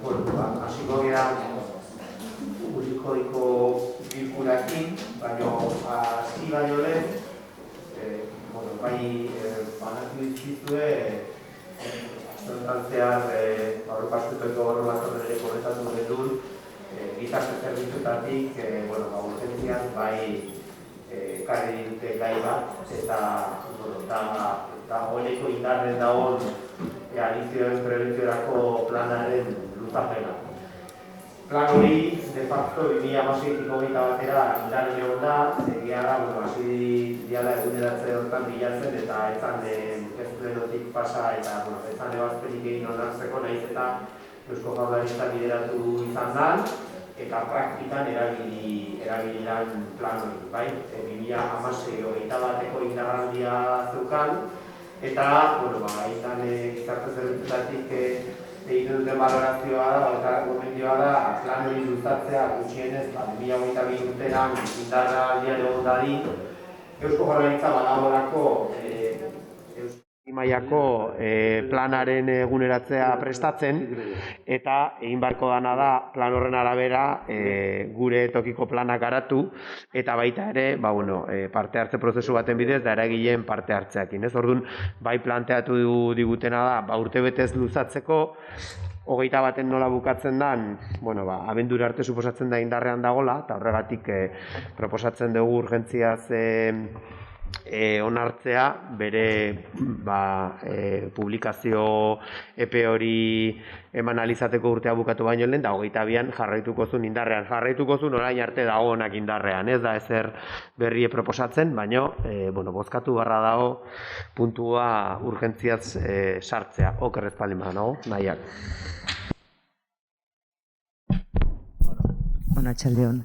hasiko gara urikoiko bilkurakin, baina hasi baino lehen, bai banatu dizkizue, asteotan zehar aurreko asteotako gobernu batzordean ere komentatu genuen, gizarte zerbitzuetatik urgentzian bai ekarri dute gai bat, eta honeko indarren dagoen adizioen prebentziorako planaren luzapena. Plan hori, de facto, 2016-tik 21 batera indarren egon da, egia da, hasi diala eguneratze horretan bilatzen, eta ez plenotik pasa, eta ezan ebazpenik egin onartzeko, nahiz eta Eusko Jaurlaritza bideratu izan da, eta praktikan erabili lan plan hori, bai? 2016-21 bateko indarraldia zeukan, eta, izan gizarte zerbitzutatik egin duten balorazioa da, gomendioa da, plan hori luzatzea gutxienez, 2022 urtean indarraldian egon dadin, Eusko Jaurlaritza badagolako mailako planaren eguneratzea prestatzen, eta egin beharko dana da plan horren arabera gure tokiko planak garatu, eta baita ere parte hartze prozesu baten bidez da eragileen parte hartzeakin. Orduan, bai planteatu digutena da urtebetez luzatzeko, 21 baten nola bukatzen den, abendura arte suposatzen da indarrean dagola, eta horregatik proposatzen dugu urgentziaz onartzea bere publikazio epe hori eman alizateko urtea bukatu baino lehen, da 22an jarraituko zuen indarrean. Jarraituko zuen orain arte dagoenak indarrean, ez da ezer berrie proposatzen, baino bozkatu barra dago puntua urgentziaz sartzea, oker ez baldin badago, nahiak. Atxaldeon.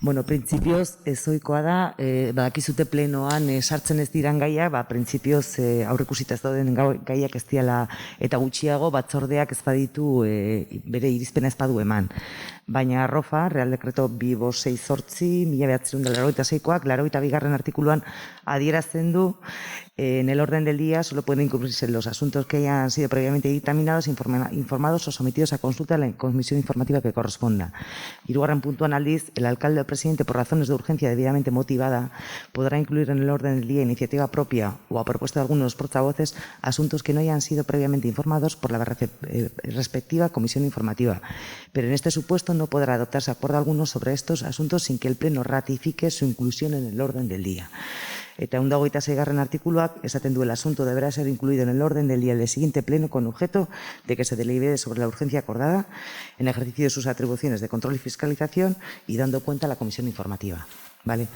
Printzipioz, ezoikoa da, badakizute plenoan sartzen ez diran gaiak, printzipioz aurrekusita ez dauden gaiak ez diala eta gutxiago batzordeak ez baditu bere irizpena ez badu eman. Baina ROFA, Real Decreto 2568, 1986koak, 82. artikuluan adierazten du, en el orden del día solo pueden incluirse los asuntos que hayan sido previamente dictaminados, informados o sometidos a consulta en la comisión informativa que corresponda. Hirugarren puntuan aldiz, el alcalde o presidente, por razones de urgencia debidamente motivada, podrá incluir en el orden del día iniciativa propia o a propuesta de algunos portavoces asuntos que no hayan sido previamente informados por la respectiva comisión informativa. Pero en este supuesto no podrá adoptarse acuerdo alguno sobre estos asuntos sin que el Pleno ratifique su inclusión en el orden del día. Eta 126. artikuluak esaten du el asunto deberá ser incluido en el orden del día del siguiente pleno con objeto de que se delibere sobre la urgencia acordada en ejercicio de sus atribuciones de control y fiscalización y dando cuenta a la comisión informativa. Vale.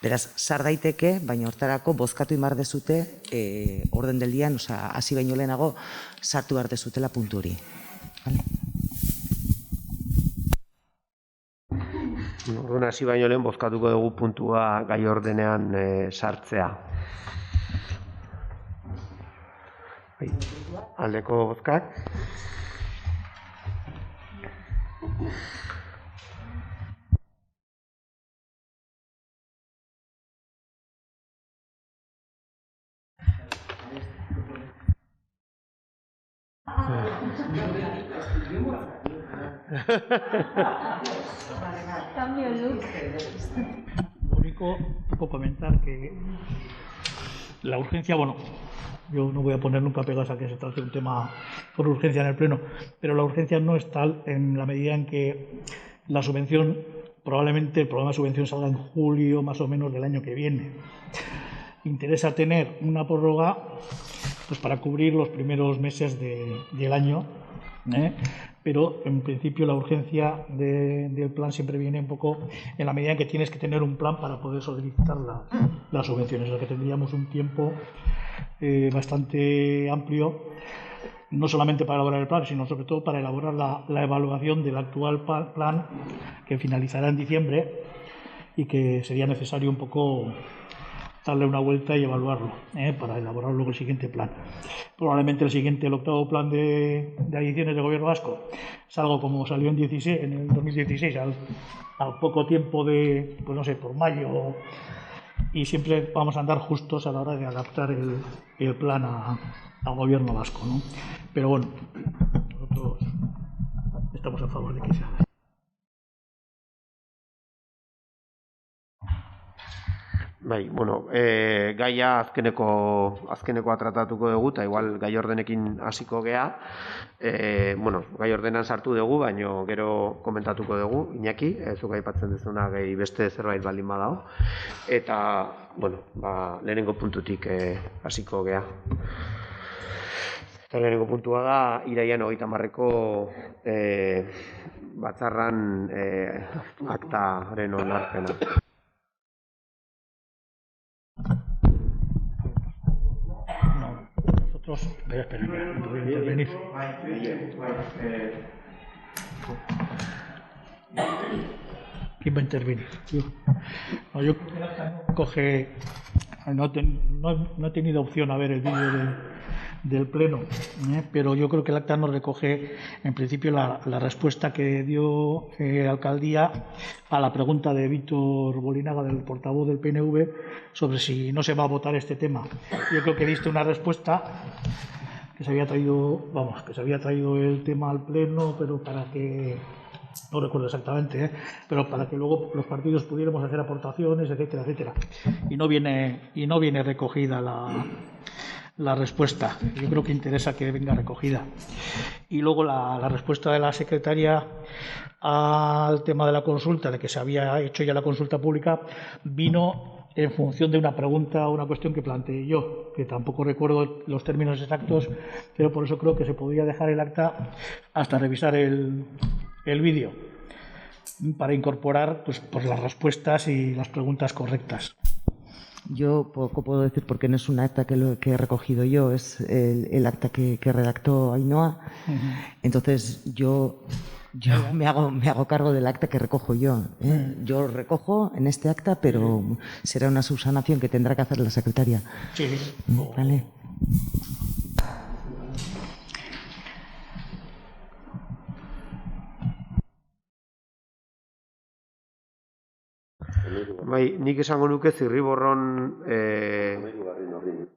Beraz, sar daiteke, baina hortarako bozkatu imar dezute orden del día, hasi baino lehenago sartu behar dezutela puntu hori. Vale. Orduan hasi baino lehen bozkatuko dugu puntua gai ordenean sartzea. Aldeko bozkak. Cambio look. Lo único, puedo comentar que la urgencia, yo no voy a poner nunca pegas a que se trate un tema por urgencia en el Pleno, pero la urgencia no es tal en la medida en que la subvención, probablemente el programa de subvención salga en julio más o menos del año que viene. Interesa tener una prórroga pues para cubrir los primeros meses del año, pero en principio la urgencia del plan siempre viene un poco en la medida en que tienes que tener un plan para poder solicitar las subvenciones, es que tendríamos un tiempo bastante amplio, no solamente para elaborar el plan, sino sobre todo para elaborar la evaluación del actual plan que finalizará en diciembre y que sería necesario un poco darle una vuelta y evaluarlo para elaborar luego el siguiente plan. Probablemente el octavo plan de adiciones del Gobierno vasco salga como salió en el 2016, al poco tiempo de, por mayo, y siempre vamos a andar justos a la hora de adaptar el plan al Gobierno vasco, ¿no? Pero bueno, nosotros estamos a favor de que se haga. Bai, bueno, gaia azkenekoa tratatuko dugu, eta igual gai ordenekin hasiko gea. Bueno, gai ordenan sartu dugu, baino gero komentatuko dugu, Iñaki, zuk aipatzen duzuna gehi beste zerbait baldin badago. Eta, bueno, lehenengo puntutik hasiko gea. Eta lehenengo puntua da, iraian 30-ko batzarran aktaren onarpena. Espera, voy a intervenir. ¿Quién va a intervenir? No, yo no he tenido opción a ver el vídeo del pleno, pero yo creo que el acta nos recoge en principio la respuesta que dio la alcaldía a la pregunta de Víctor Bolinaga, del portavoz del PNV, sobre si no se va a votar este tema. Yo creo que diste una respuesta que se había traído el tema al pleno, pero para que, no recuerdo exactamente, pero para que luego los partidos pudiéramos hacer aportaciones, etcétera, etcétera. Y no viene recogida la respuesta. Yo creo que interesa que venga recogida. Y luego la respuesta de la secretaria al tema de la consulta, de que se había hecho ya la consulta pública, vino en función de una pregunta o una cuestión que planteé yo, que tampoco recuerdo los términos exactos, pero por eso creo que se podría dejar el acta hasta revisar el vídeo, para incorporar pues las respuestas y las preguntas correctas. Yo poco puedo decir porque no es un acta que he recogido yo, es el acta que redactó Ainhoa. Entonces yo me hago cargo del acta que recojo yo. Yo recojo en este acta, pero será una subsanación que tendrá que hacer la secretaria. Sí. Vale. Bai, nik esango nuke Zirriborron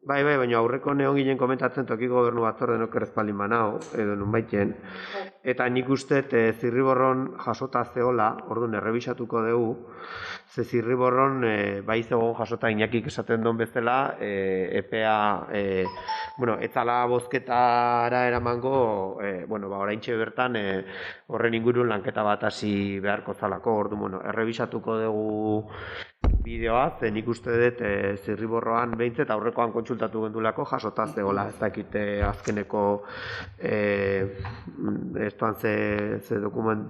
baina aurreko neon ginen komentatzen toki gobernu batzorde oker ez baldin banao, edo nunbaiten, eta nik uste Zirriborron jasota zeola, orduan errebisatuko dugu, ze Zirriborron bai zegoen jasota Iñakik esaten duen bezala, EPEA, etzala bozketara eramango, oraintxe bertan horren ingurun lanketa bat hasi beharko zalako, orduan, errebisatuko dugu bideoa, ze nik uste dut Zirriborroan behintzet aurrekoan kontsultatu gendulako jasota zegoela, ez dakite azkeneko estuan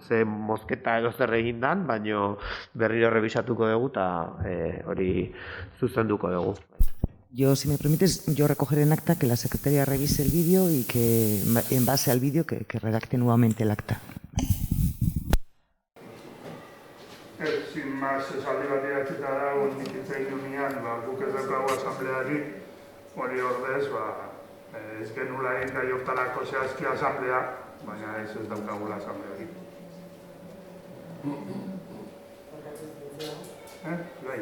ze mozketa edo zer egin dan, baino berriro revisatuko dugu eta hori zuzenduko dugu. Yo, si me permites, yo recogeré en acta que la secretaria revise el vídeo y que en base al vídeo que redacte nuevamente el acta. Sin más, esaldi bat idatzita dago nikitzein unian, guk ez daukagu asambleari, hori ordez, ez genula egin gai hortarako zehazki asamblea, baina ez daukagula asambleari. Bai.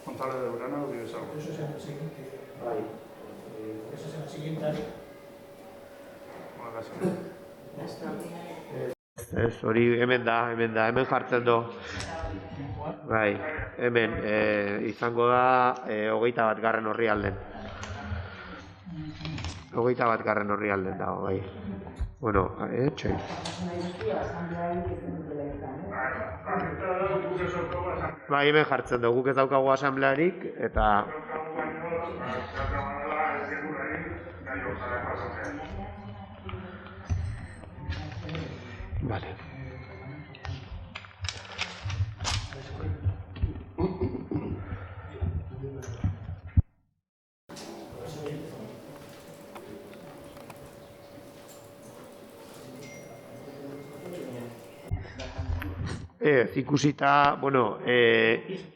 Gonzalo de Urana, hori ezago. Eso es en el siguiente. Eso es en el siguiente área. Ez, hori hemen da, hemen jartzen du. Bai, hemen izango da 21. orrialden. 21. orrialden dago, bai. Bueno, txoi. Bai, hemen jartzen du, guk ez daukagu asamblearik, eta... Vale. Ikusita,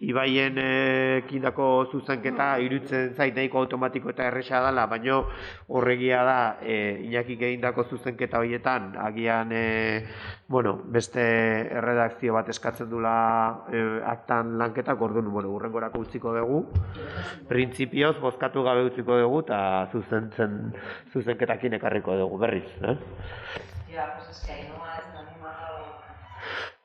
Ibaien kindako zuzenketa iruditzen zait nahiko automatiko eta erresa dela, baina horregia da Iñakik egindako zuzenketa horietan agian beste erredakzio bat eskatzen dula aktan lanketak, orduan hurrengorako utziko dugu. Printzipioz bozkatu gabe utziko dugu eta zuzenketakin ekarriko dugu berriz. Ja, pues es que ahí no más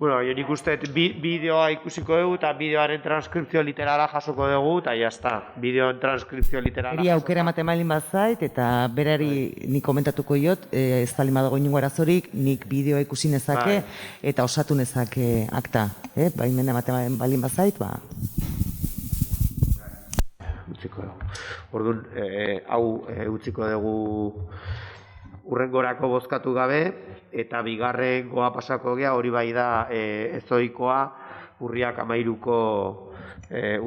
Nik uste bideoa ikusiko dugu eta bideoaren transkripzio literala jasoko dugu eta jazta, bideoen transkripzio literala. Eri aukera ematen balin bazait eta berari nik komentatuko diot, ez balin badago inongo arazorik, nik bideoa ikusi nezake eta osatu nezake akta. Baimena ematen balin bazait, utziko dugu. Orduan, hau utziko dugu hurrengorako bozkatu gabe, eta bigarrengoa pasako gea, hori bai da ezoikoa urriak 13ko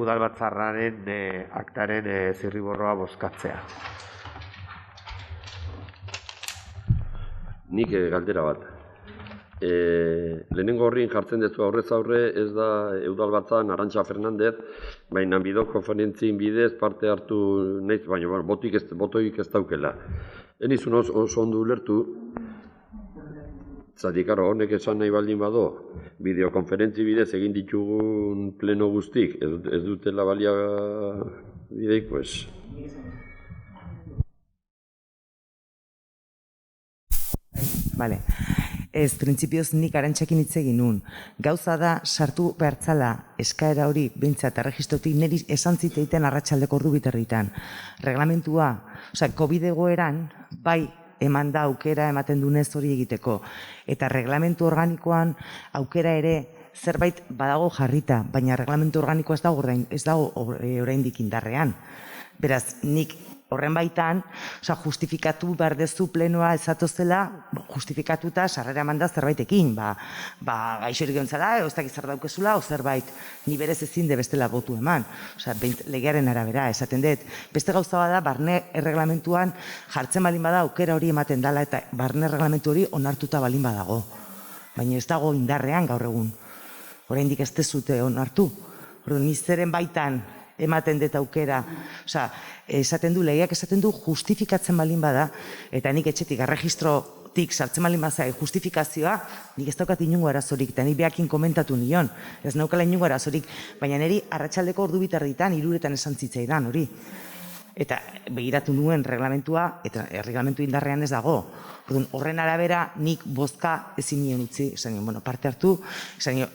udalbatzarraren aktaren zirriborroa bozkatzea. Nik galdera bat. Lehenengo horrin jartzen dezu aurrez aurre ez da udalbatzan Arantxa Fernandez, baina bideokonferentzien bidez parte hartu naiz, baina botoik ez daukela. Enizun oso ondo ulertu, zatik honek esan nahi baldin bado, bideokonferentzi bidez egin ditugun pleno guztik, ez dutela balia bideik, pues... Vale. Ez, printzipioz nik Arantxakin hitz egin nun. Gauza da, sartu behartzala eskaera hori, behintzat, erregistrotik niri esan ziteiten arratsaldeko ordu biterritan. Reglamentua, COVID egoeran, bai, eman da aukera ematen dunez hori egiteko. Eta reglamentu organikoan aukera ere zerbait badago jarrita, baina reglamentu organikoa ez dago oraindik indarrean. Beraz, nik horren baitan, justifikatu behar dezu plenoa ezatozela, justifikatuta sarrera manda zerbaitekin, gaixorik gontzala, ez dakit zer daukezula, o zerbait, ni berez ezin de bestela botu eman. Legearen arabera, esaten dut. Beste gauza bada, barne erreglamentuan jartzen balin bada aukera hori ematen dela eta barne erreglamentu hori onartuta balin badago. Baina ez dago indarrean gaur egun. Oraindik ez dezute onartu. Nizeren baitan ematen dut aukera. Esaten du, legeak esaten du justifikatzen balin bada, eta nik etxetik erregistrotik sartzen balin bada justifikazioa, nik ez daukat inongo arazorik, eta nik behakin komentatu nion, ez naukala inongo arazorik, baina niri arratsaldeko ordu bitarditan 3 esan zitzaidan hori. Eta begiratu nuen reglamentua, eta reglamentu indarrean ez dago. Horren arabera nik bozka ezin nien utzi, parte hartu,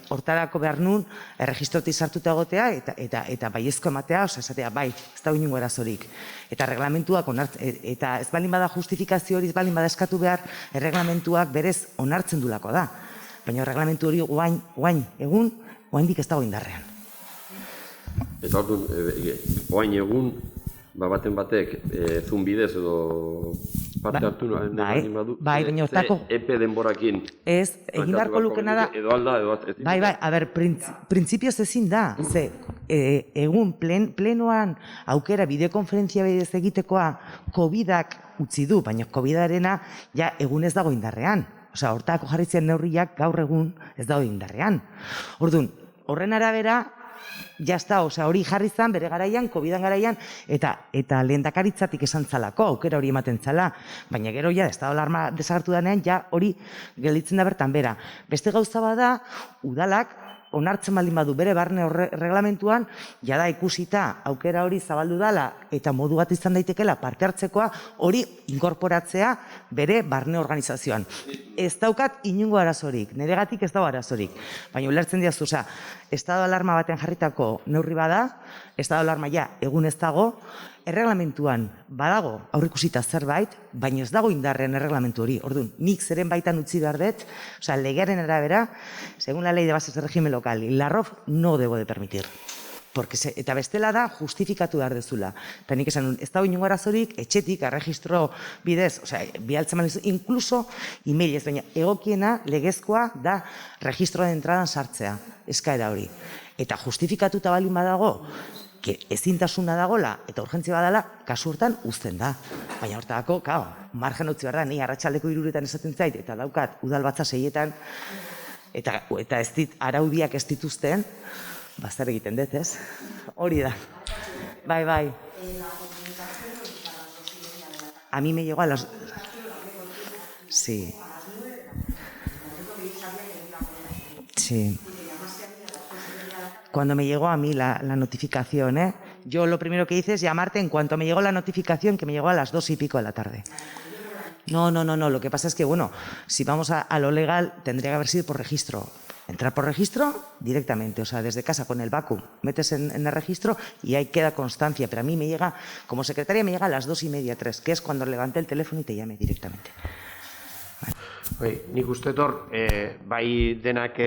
hortarako behar nun, erregistrotik sartuta egotea eta baiezko ematea, esatea, bai, ez da inongo arazorik. Eta reglamentuak, eta ez balin bada justifikazio hori, ez balin bada eskatu behar, erreglamentuak berez onartzen dulako da. Baina reglamentu hori guain egun, guaindik ez dago indarrean. Eta orduan, guain egun, baten batek, zun bidez edo parte hartu nahi badu, epe denborakin. Ez, egin beharko lukena da. Edo alda, edo ez. Bai, printzipioz ezin da. Egun, plenoan aukera bideokonferentzia bidez egitekoa COVID-ak utzi du, baina COVID-arena ja egun ez dago indarrean. Hortako jarritzen neurriak gaur egun ez dago indarrean. Orduan, horren arabera, jazta, hori jarri zan, bere garaian, COVID-an garaian, eta lehendakaritzatik esan zalako, aukera hori ematen zala. Baina gero, estado alarma desagertu denean, hori gelditzen da bertan bera. Beste gauza bada, udalak, onartzen baldin badu bere barne reglamentuan, jada ikusita aukera hori zabaldu dala eta modu bat izan daitekela parte hartzekoa hori inkorporatzea bere barne organizazioan. Ez daukat inongo arazorik, niregatik ez dago arazorik. Baina ulertzen diazu, estado alarma baten jarritako neurri bada, estado alarma egun ez dago, erreglamentuan badago aurrikusita zerbait, baina ez dago indarrean erreglamentu hori. Orduan, nik zeren baitan utzi behar dut, legearen arabera, según la ley de bases de régimen local, la ROF no debo de permitir. Eta bestela da, justifikatu behar dezula. Eta nik esan, ez dago inongo arazorik, etxetik, erregistro bidez, bialtzen malizu, inkluso emailez, baina egokiena, legezkoa, da registro de entradan sartzea, eskaera hori. Eta justifikatuta balin badago, ezintasuna dagola eta urgentzia badala, kasu hortan uzten da. Baina hortako, margen utzi behar da, ni arratsaldeko 3 esaten zait, eta daukat udalbatza 6, eta ez dit, araudiak ez dituzten, zer egiten dut, ez? Hori da. Bai. A mí me llegó a las... Sí. Sí. Cuando me llegó a mí la notificación, yo lo primero que hice es llamarte en cuanto me llegó la notificación, que me llegó a las 2:00 de la tarde. No, lo que pasa es que, bueno, si vamos a lo legal, tendría que haber sido por registro. Entrar por registro directamente, o sea, desde casa con el vacuum, metes en el registro y ahí queda constancia, pero a mí me llega, como secretaria me llega a las 2:30, 3, que es cuando levanté el teléfono y te llamé directamente. Nik uste bai denak,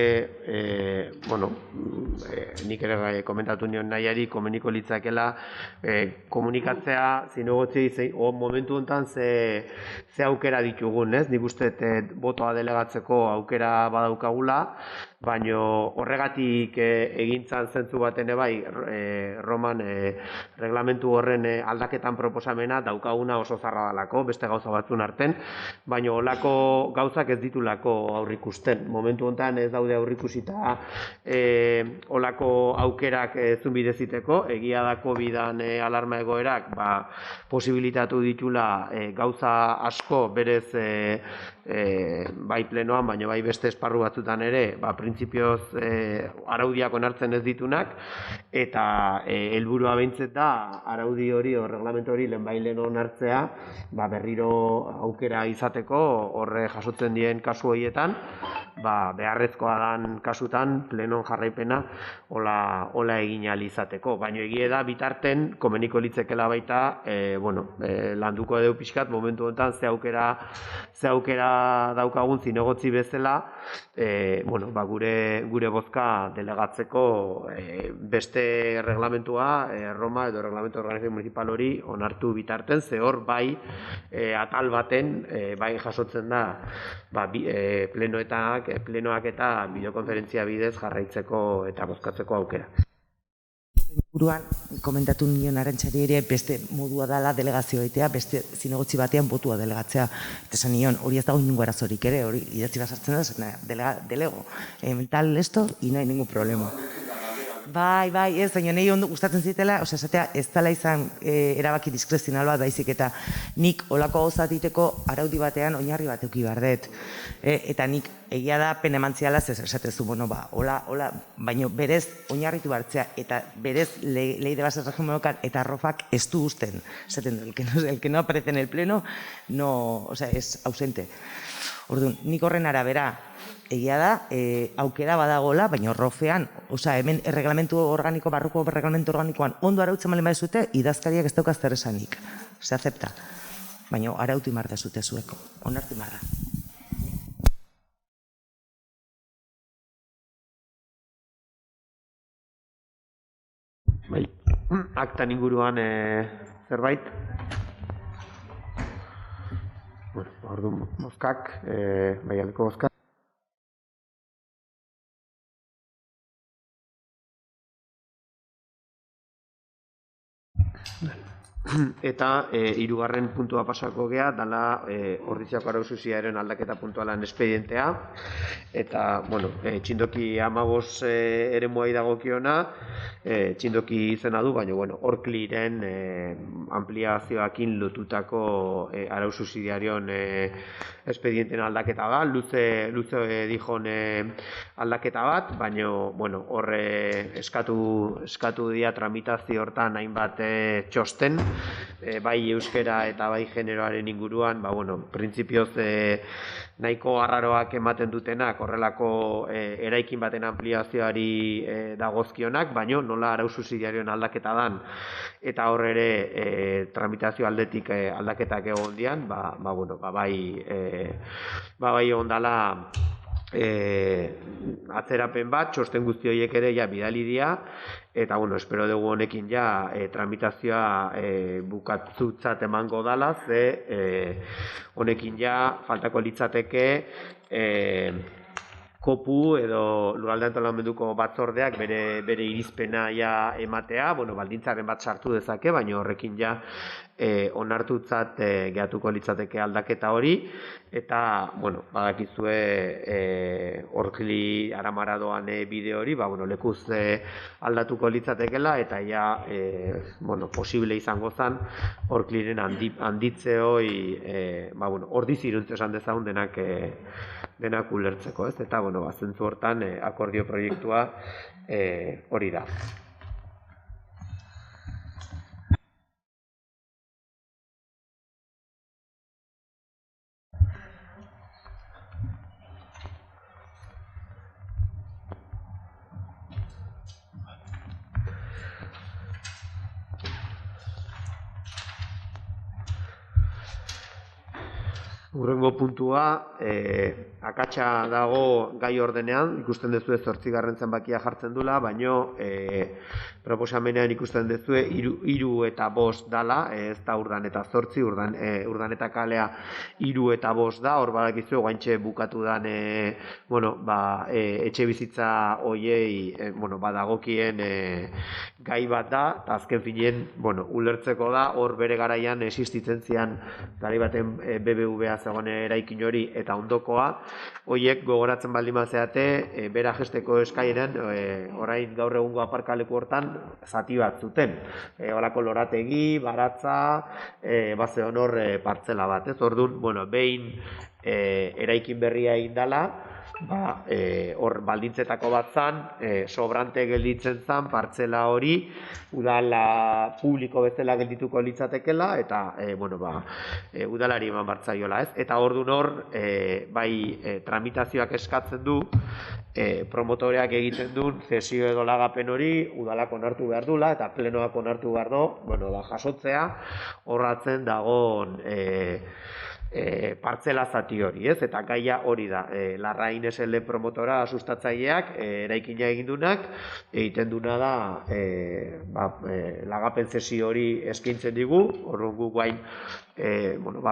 nik ere komentatu nion nahiari, komeniko litzakela komunikatzea zinegotzi momentu honetan ze aukera ditugun, ez? Nik uste botoa delegatzeko aukera badaukagula, baino horregatik egintzan zentzu baten bai Roman reglamentu horren aldaketan proposamena daukaguna oso zarra dalako, beste gauza batzun arten, baino olako gauzak ez ditulako aurrikusten. Momentu honetan ez daude aurrikusita olako aukerak zunbideziteko, egia da COVID-an alarma egoerak posibilitatu ditula gauza asko berez bai plenoan, baina bai beste esparru batzutan ere, printzipioz araudiak onartzen ez ditunak, eta helburua behintzet da araudi hori o reglamentu hori lehenbailen onartzea berriro aukera izateko horre jasotzen dien kasu horietan, beharrezkoa dan kasutan plenon jarraipena hola egin ahal izateko. Baina egia da bitarten komeniko litzekela baita landuko edo pixkat momentu honetan ze aukera daukagun zinegotzi bezala gure bozka delegatzeko beste reglamentua Roma edo reglamento organizazio municipal hori onartu bitarten, ze hor bai atal baten bai jasotzen da plenoak eta bideokonferentzia bidez jarraitzeko eta bozkatzeko aukera. Buruan, komentatu nion Arantxari ere beste modua dela delegazio egitea, beste zinegotzi batean botua delegatzea. Eta esan nion, hori ez dago inungo arazorik ere, hori idatzi basartzen da, delego, tal esto, y no hay ningún problema. Bai, ez, baina nahi ondo gustatzen zitela, esatea ez dela izan erabaki diskrezional bat baizik, eta nik olako gauza diteko araudi batean oinarri bat eduki behar dut. Eta nik egia da pena emantziala esatezu, hola, baina berez oinarritu hartzea, eta berez ley de bases regimonokan eta arrofak ez du usten. Esaten du, el que no aparece en el pleno, es ausente. Orduan, nik horren arabera, egia da, aukera badagola, baina rofean, hemen reglamentu organiko, barruko reglamentu organikoan ondo arautzen malen badezute, idazkariak ez daukaz zer esanik. Se acepta. Baina arautu imarra zute zueko, onartu imarra. Aktan inguruan zerbait. Orduan, bozkak, aldeko bozkak. Eta hirugarren puntua pasako gea, dala Ordiziako arau-zuziaren aldaketa puntualan espedientea. Eta, txindoki 15 eremuai dagokiona, txindoki izena du, baina, Orkliren ampliazioakin lotutako arau-zuziarion espedienten aldaketa da. Luze dijon aldaketa bat, baina, horre eskatu dira tramitazio hortan hainbat txosten, bai euskera eta bai generoaren inguruan, printzipioz nahiko arraroak ematen dutenak horrelako eraikin baten ampliazioari dagozkionak, baina nola arau-zuziarioen aldaketa dan eta hor ere tramitazio aldetik aldaketak egon dian, bai ondala atzerapen bat, txosten guzti horiek ere bidali dira, eta espero dugu honekin tramitazioa bukatzutzat emango dala, ze honekin faltako litzateke kopu edo lurralde antolamenduko batzordeak bere irizpena ematea, baldintzaren bat sartu dezake, baina horrekin onartutzat gehatuko litzateke aldaketa hori, eta, bueno, badakizue Orkli Aramaradoan bide hori, lekuz aldatuko litzatekela, eta ja, posible izango zen Orkliren handitze hori, ordiz iruntze esan dezagun denak ulertzeko, ez? Eta, zentzu hortan akordio proiektua hori da. Hurrengo puntua, akatsa dago gai ordenean, ikusten duzue 8. zenbakia jartzen dula, baino proposamenean ikusten duzue 3 eta 5 dala, ez da Urdan eta 8, Urdan eta Kalea 3 eta 5 da, hor badakizu guaintxe bukatu dan etxe bizitza hoiei badagokien gai bat da, eta azken finean ulertzeko da, hor bere garaian existitzen zian garai baten BBVA zegoen eraikin hori eta ondokoa, horiek gogoratzen baldin bazeate, bera jesteko eskairen, orain gaur egungo aparkaleku hortan, zati bat zuten. Horako lorategi, baratza, base honor partzela bat. Orduan, behin eraikin berria egin dela, hor baldintzetako bat zan, sobrante gelditzen zan, partzela hori, udala publiko bezala geldituko litzatekela, eta udalari eman bartzaiola, ez? Eta orduan hor, tramitazioak eskatzen du, promotoreak egiten duen zesio edo lagapen hori, udalak onartu behar dula, eta plenoak onartu behar du, jasotzea, horratzen dagoen partzela zati hori, ez? Eta gaia hori da, Larrain SL promotora sustatzaileak, eraikina egindunak, egiten duna da, lagapen zesio hori eskaintzen digu, orduan gu guain,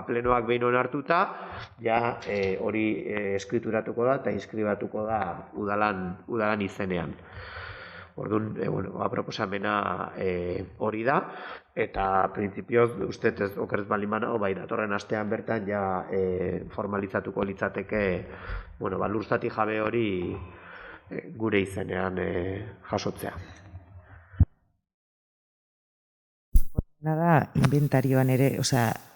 plenoak behin onartuta, ja hori eskrituratuko da eta inskribatuko da udalan izenean. Orduan, proposamena hori da, eta printzipioz, ustez ez okerez balimana, datorren astean bertan ja formalizatuko litzateke, lurzati jabe hori gure izenean jasotzea. Da inventarioan ere,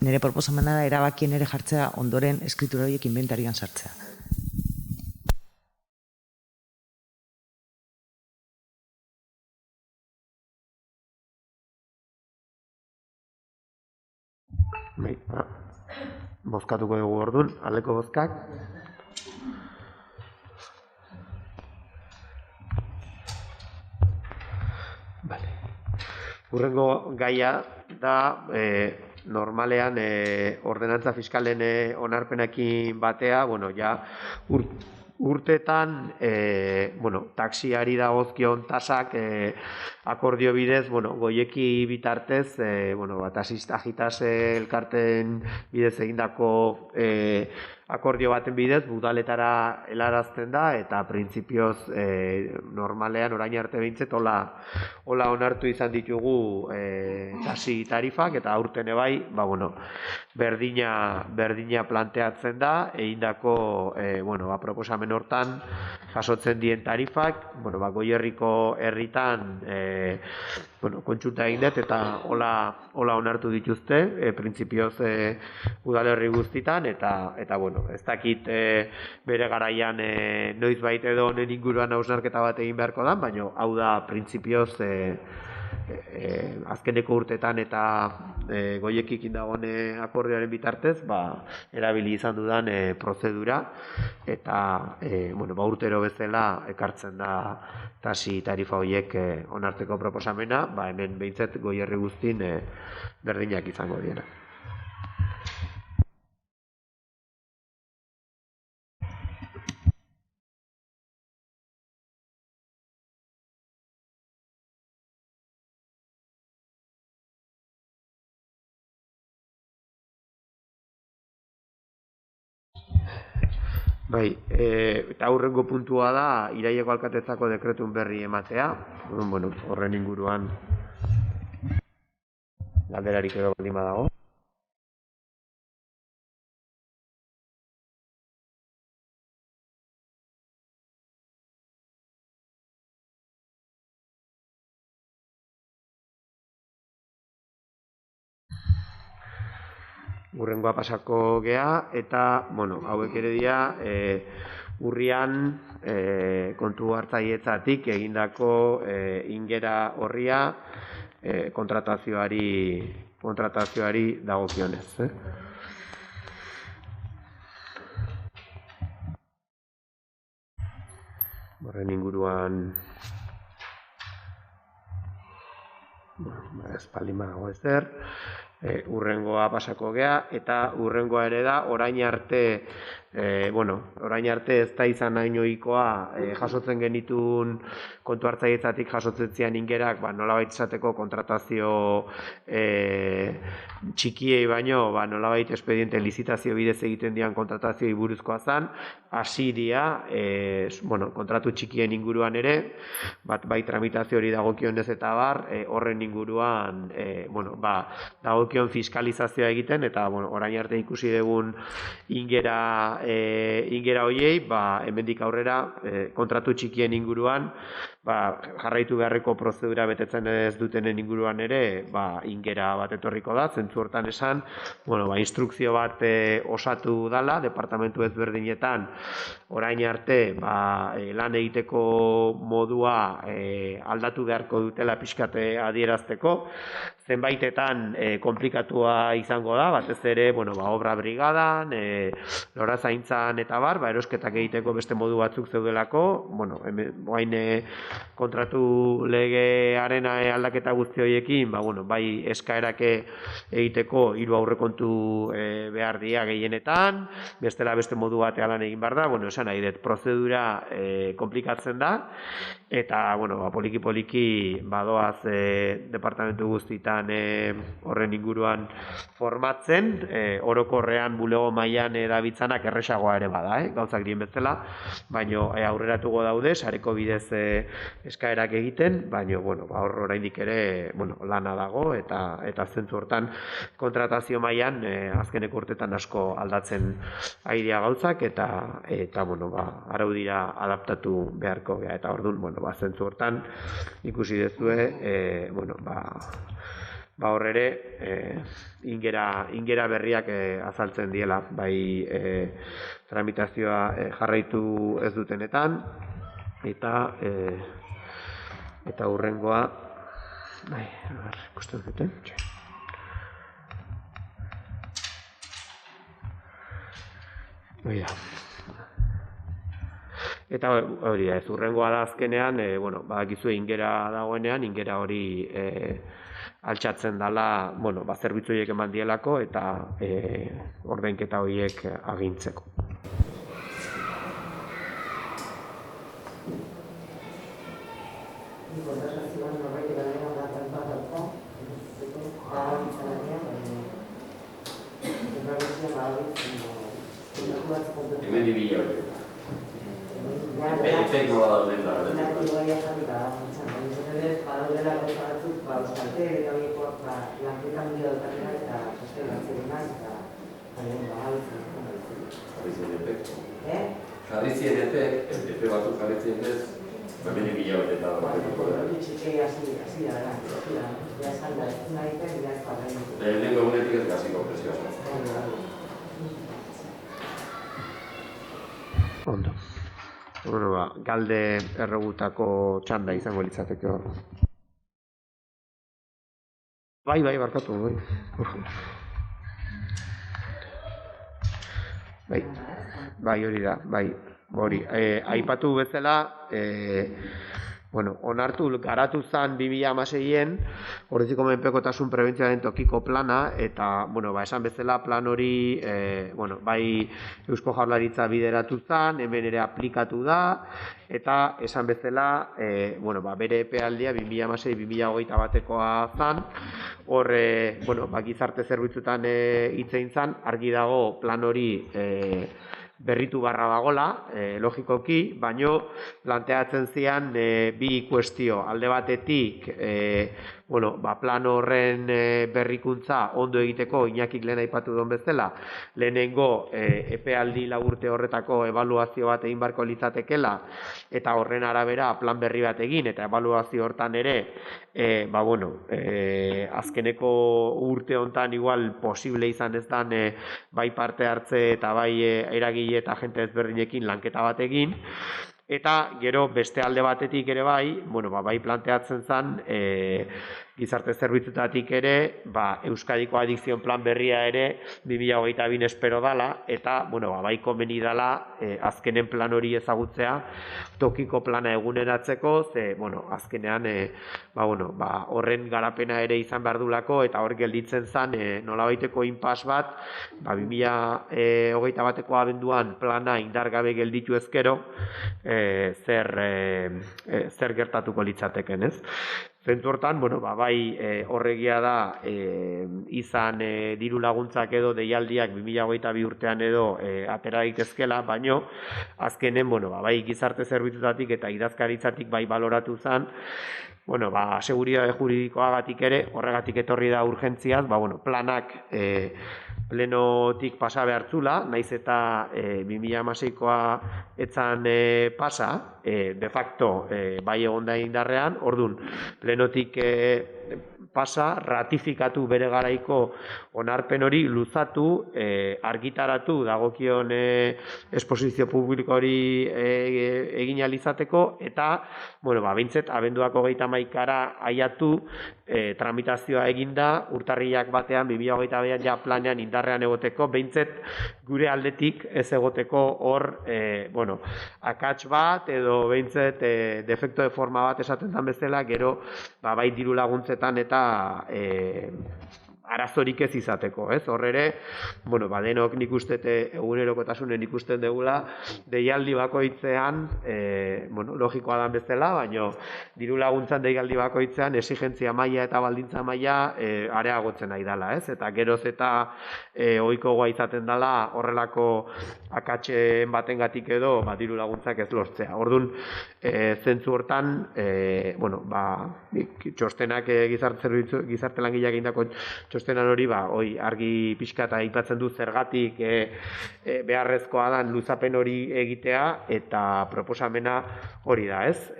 nire proposamena da erabakien ere jartzea ondoren eskritura horiek inventarioan sartzea. Bozkatuko dugu orduan, aldeko bozkak. Hurrengo gaia da, normalean ordenantza fiskalen onarpenekin batea, urteetan, taxiari dagozkion tasak akordio bidez, goieki bitartez, taxistagitas elkarten bidez egindako akordio baten bidez, udaletara helarazten da, eta printzipioz normalean orain arte behintzet hola onartu izan ditugu taxi tarifak, eta aurten ebai, berdina planteatzen da, egindako proposamen hortan jasotzen dien tarifak, Goierriko herritan kontsulta egin dut, eta hola onartu dituzte, printzipioz udalerri guztitan, eta ez dakit bere garaian noizbait edo honen inguruan hausnarketa bat egin beharko da, baina hau da printzipioz azkeneko urtetan eta goiekikin dagoen akordioaren bitartez, erabili izan dudan prozedura, eta urtero bezala ekartzen da taxi tarifa horiek onartzeko proposamena, hemen behintzet Goierri guztin berdinak izango dira. Eta hurrengo puntua da Iraileko alkatetzako dekretun berri ematea, horren inguruan. galderarik edo baldin badago. Urrengoa pasako gea, eta, bueno, hauek ere dira, urrian kontu hartzailetzatik egindako ingera horria kontratazioari dagokionez. Horren inguruan ez baldin badago ezer. Urrengoa pasako gea, eta urrengoa ere da, orain arte ez da izan hain ohikoa jasotzen genituen kontu hartzailetzatik jasotzen zian ingerak, nolabait esateko kontratazio txikiei baino, nolabait espediente lizitazio bidez egiten dian kontratazioei buruzkoa zen, hasi dira, kontratu txikien inguruan ere, bai tramitazio hori dagokionez eta bar, horren inguruan, dagokion fiskalizazioa egiten, eta orain arte ikusi dugun ingera horiei, hemendik aurrera kontratu txikien inguruan, jarraitu beharreko prozedura betetzen ez dutenen inguruan ere, ingera bat etorriko da, zentzu hortan esan, instrukzio bat osatu dala, departamentu ezberdinetan, orain arte lan egiteko modua aldatu beharko dutela pixkate adierazteko, zenbaitetan komplikatua izango da, batez ere, obra brigadan, lora zaintzan eta bar, erosketak egiteko beste modu batzuk zeudelako, oain kontratu legearen aldaketa guzti horiekin, bai eskaerak egiteko 3 aurrekontu behar dira gehienetan, bestela beste modu batean lan egin behar da, esan nahi dut, prozedura komplikatzen da, eta, poliki-poliki badoaz departamentu guztietan horren inguruan formatzen, orokorrean bulego mailan dabiltzanak erresagoa ere bada, gauzak dien bezala, baina aurreratuko daude, sareko bidez eskaerak egiten, baina hor oraindik ere lana dago, eta zentzu hortan kontratazio mailan azkeneko urtetan asko aldatzen ari dira gauzak, eta araudira adaptatu beharko gara, eta orduan, zentzu hortan ikusi duzue, hor ere ingera berriak azaltzen diela, bai tramitazioa jarraitu ez dutenetan, eta hurrengoa, ikusten duten, eta hori da, ez hurrengoa da azkenean, badakizu ingera dagoenean, ingera hori altxatzen dela, zerbitzu horiek eman dielako eta ordainketa horiek agintzeko. Hemen 2.000 hori. Epeik nola dauden da. Badaudela gauza batzuk, euskaltel eta horiekoak lanketan dira dutatenak eta sostengatzea eta Jarri zien epek, epe batzuk jarri zien ez, hemen 2.000 hori eta horretuko da. Txikei hasi da, ja esan da, ez nahi zen, ja ez parrein. Lehenengo egunetik ez gaziko presioa. Ondo. Galde errogutako txanda izango litzateke hor. Bai, barkatu, bai, hori da, hori. Aipatu bezala, onartu garatu zen 2016-en horreziko menpekotasun prebentzioaren tokiko plana, eta, esan bezala plan hori, bai Eusko Jaurlaritza bideratu zen, hemen ere aplikatu da, eta esan bezala, bere epealdia 2016-2021 batekoa zen, hor, gizarte zerbitzutan hitzein zen, argi dago plan hori berritu barra dagola, logikoki, baino planteatzen zian bi kuestio. Alde batetik, plan horren berrikuntza ondo egiteko, Iñakik lehen aipatu duen bezala, lehenengo epealdi laburte horretako ebaluazio bat egin barko litzatekela, eta horren arabera plan berri bat egin, eta ebaluazio hortan ere, azkeneko urte hontan igual posible izan ez dan bai parte hartze eta bai eragile eta jente ezberdinekin lanketa bat egin, eta gero beste alde batetik ere bai, bai planteatzen zen gizarte zerbitzutatik ere, Euskadiko adikzion plan berria ere 2022 espero dala, eta bai komeni dala azkenen plan hori ezagutzea tokiko plana eguneratzeko, ze azkenean horren garapena ere izan behar dulako, eta hor gelditzen zen nolabaiteko inpas bat 2021ko abenduan plana indargabe gelditu ezkero zer gertatuko litzateken, ez? Zentzu hortan, bai horregia da izan diru laguntzak edo deialdiak 2022 urtean edo atera daitezkela, baino azkenen, bai gizarte zerbitzutatik eta idazkaritzatik bai baloratu zen, seguritate juridikoagatik ere, horregatik etorri da urgentziaz, planak plenotik pasa behartzula, naiz eta 2016koa etzan pasa, de facto bai egon da indarrean, ordun plenotik pasa, ratifikatu bere garaiko onarpen hori luzatu, argitaratu dagokion esposizio publiko hori egin ahal izateko, eta, behintzet, abenduak 31 aiatu tramitazioa eginda, urtarrilak batean, 2022an ja planean indarrean egoteko, behintzet gure aldetik ez egoteko hor, akats bat, edo behintzet defekto de forma bat esaten den bezala, gero, bai diru laguntzetan eta arazorik ez izateko, ez? Hor ere, denok nik uste egunerokotasunen ikusten degula, deialdi bakoitzean, logikoa dan bezala, baina diru laguntzan deialdi bakoitzean exigentzia maila eta baldintza maila areagotzen nahi dela, ez? Eta geroz eta ohikoa izaten dela horrelako akatsen batengatik edo diru laguntzak ez lortzea. Orduan, zentzu hortan, txostenak gizarte langileak egindako txostenan hori argi pixka eta aipatzen du zergatik beharrezkoa dan luzapen hori egitea, eta proposamena hori da, ez?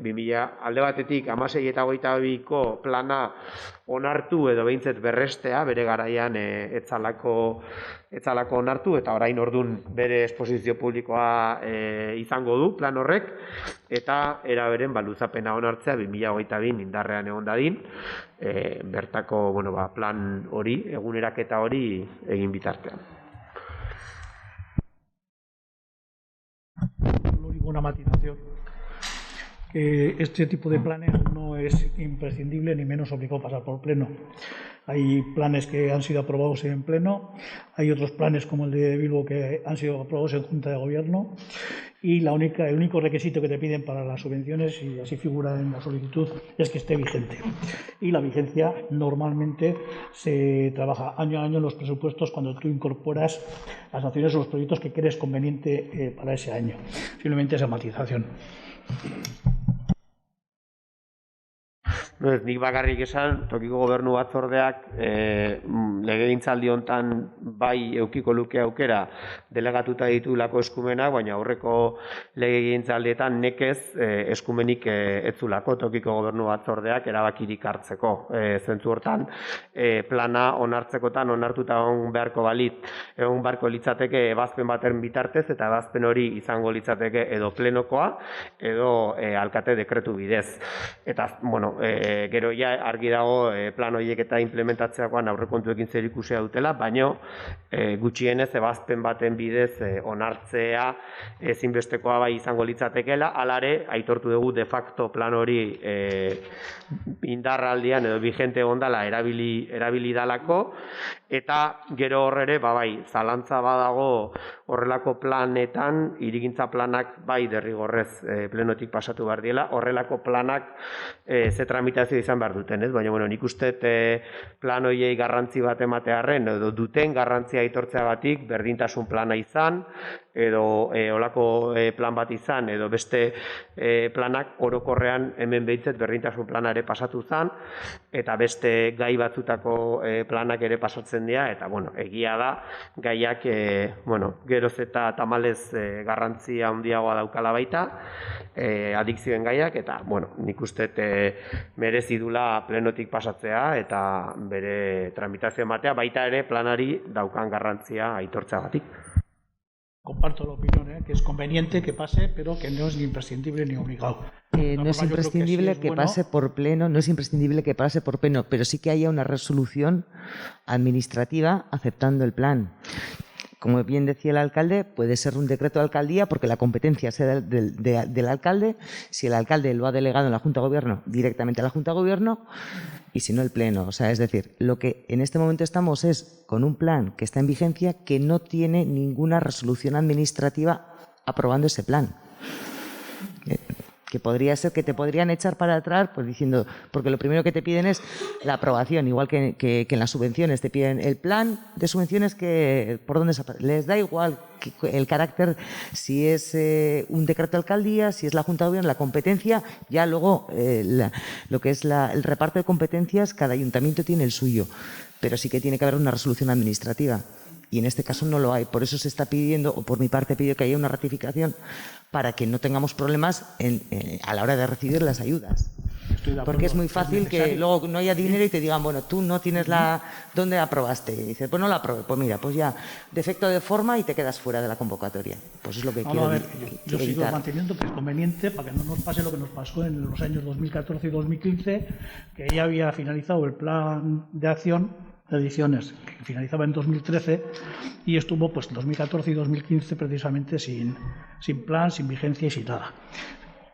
2000 alde batetik 16 eta 22ko plana onartu edo behintzet berrestea, bere garaian etzalako onartu, eta orain ordun bere esposizio publikoa izango du plan horrek, eta eraberen luzapena onartzea 2022 indarrean egon dadin, bertako plan hori, eguneraketa hori egin bitartean. Una matización. Este tipo de planes no es imprescindible ni menos obligado pasar por pleno. Hay planes que han sido aprobados en pleno, hay otros planes como el de Bilbo que han sido aprobados en Junta de Gobierno, y el único requisito que te piden para las subvenciones, y así figura en la solicitud, es que esté vigente. Y la vigencia normalmente se trabaja año a año en los presupuestos cuando tú incorporas las acciones o los proyectos que crees conveniente para ese año. Simplemente esa matización. Nik bakarrik esan, tokiko gobernu batzordeak legegintzaldi hontan bai eukiko luke aukera delegatuta ditulako eskumenak, baina aurreko legegintzaldietan nekez eskumenik etzulako tokiko gobernu batzordeak erabakirik hartzeko. Zentzu hortan, plana onartzekotan onartuta egon beharko litzateke ebazpen baten bitartez, eta ebazpen hori izango litzateke edo plenokoa edo alkate dekretu bidez. Eta, gero ja argi dago plan horiek eta implementatzeakoan aurrekontuekin zerikusia dutela, baino gutxienez ebazpen baten bidez onartzea ezinbestekoa bai izango litzatekeela, halare aitortu dugu de facto plan hori indarraldian edo vigente ondala erabili dalako, eta gero horrere bai zalantza badago horrelako planetan, hirigintza planak bai derrigorrez plenotik pasatu behar diela, horrelako planak ze tramitazio izan behar duten, ez? Baina, nik uste plan horiei garrantzi bat ematearren, edo duten garrantzia aitortzeagatik berdintasun plana izan, edo olako plan bat izan, edo beste planak orokorrean hemen behitzet berdintasun plana ere pasatu zen, eta beste gai batzutako planak ere pasatzen dira, eta bueno, egia da, gaiak geroz eta tamalez garrantzia handiagoa daukala baita, adikzioen gaiak, eta bueno, nik uste merezi dula plenotik pasatzea eta bere tramitazioa batea, baita ere planari daukan garrantzia aitortzagatik. Comparto la opinión, que es conveniente que pase, pero que no es ni imprescindible ni obligado. No es imprescindible que pase por pleno, no es imprescindible que pase por pleno, pero sí que haya una resolución administrativa aceptando el plan. Como bien decía el alcalde, puede ser un decreto de alcaldía porque la competencia sea del alcalde. Si el alcalde lo ha delegado en la Junta de Gobierno, directamente a la Junta de Gobierno, y si no el Pleno. O sea, es decir, lo que en este momento estamos es con un plan que está en vigencia que no tiene ninguna resolución administrativa aprobando ese plan. Que podría ser que te podrían echar para atrás pues diciendo, porque lo primero que te piden es la aprobación, igual que en las subvenciones, te piden el plan de subvenciones que por dónde se les da igual el carácter, si es un decreto de alcaldía, si es la Junta de Gobierno, la competencia, ya luego lo que es el reparto de competencias, cada ayuntamiento tiene el suyo, pero sí que tiene que haber una resolución administrativa. Y en este caso no lo hay. Por eso se está pidiendo, o por mi parte pido que haya una ratificación para que no tengamos problemas a la hora de recibir las ayudas. Porque es muy fácil que luego no haya dinero y te digan, bueno, tú no tienes ¿dónde aprobaste? Y dices, pues no la aprobé. Pues mira, pues ya, defecto de forma y te quedas fuera de la convocatoria. Pues es lo que quiero evitar. Yo sigo manteniendo que es conveniente para que no nos pase lo que nos pasó en los años 2014 y 2015, que ya había finalizado el plan de acción de ediciones, que finalizaba en 2013 y estuvo pues 2014 y 2015 precisamente sin plan, sin vigencia y sin nada.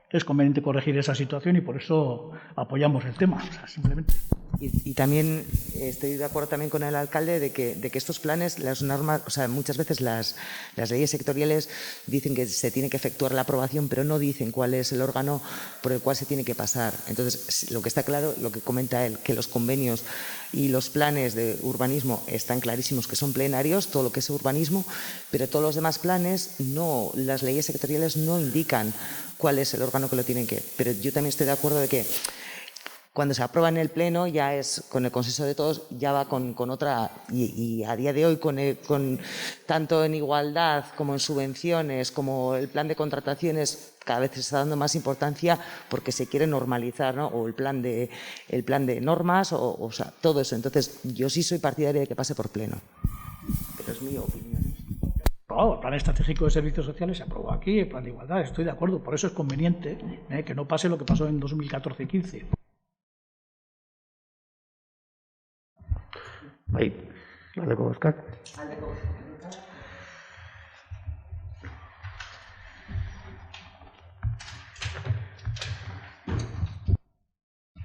Es conveniente corregir esa situación y por eso apoyamos el tema, o sea, simplemente. Y también estoy de acuerdo también con el alcalde de que estos planes, las normas, o sea, muchas veces las leyes sectoriales dicen que se tiene que efectuar la aprobación, pero no dicen cuál es el órgano por el cual se tiene que pasar. Entonces, lo que está claro, lo que comenta él, que los convenios y los planes de urbanismo están clarísimos que son plenarios, todo lo que es urbanismo, pero todos los demás planes no, las leyes sectoriales no indican cuál es el órgano que lo tienen que. Pero yo también estoy de acuerdo de que cuando se aprueba en el Pleno ya es con el consenso de todos, ya va con otra, y a día de hoy con tanto en igualdad como en subvenciones, como el plan de contrataciones, cada vez se está dando más importancia porque se quiere normalizar, ¿no? O el plan de normas, o sea, todo eso. Entonces, yo sí soy partidaria de que pase por Pleno, pero es mi opinión. El plan estratégico de servicios sociales se aprobó aquí, el plan de igualdad, estoy de acuerdo, por eso es conveniente que no pase lo que pasó en 2014 y 15. Bai, aldeko bozkak. Aldeko bozkak.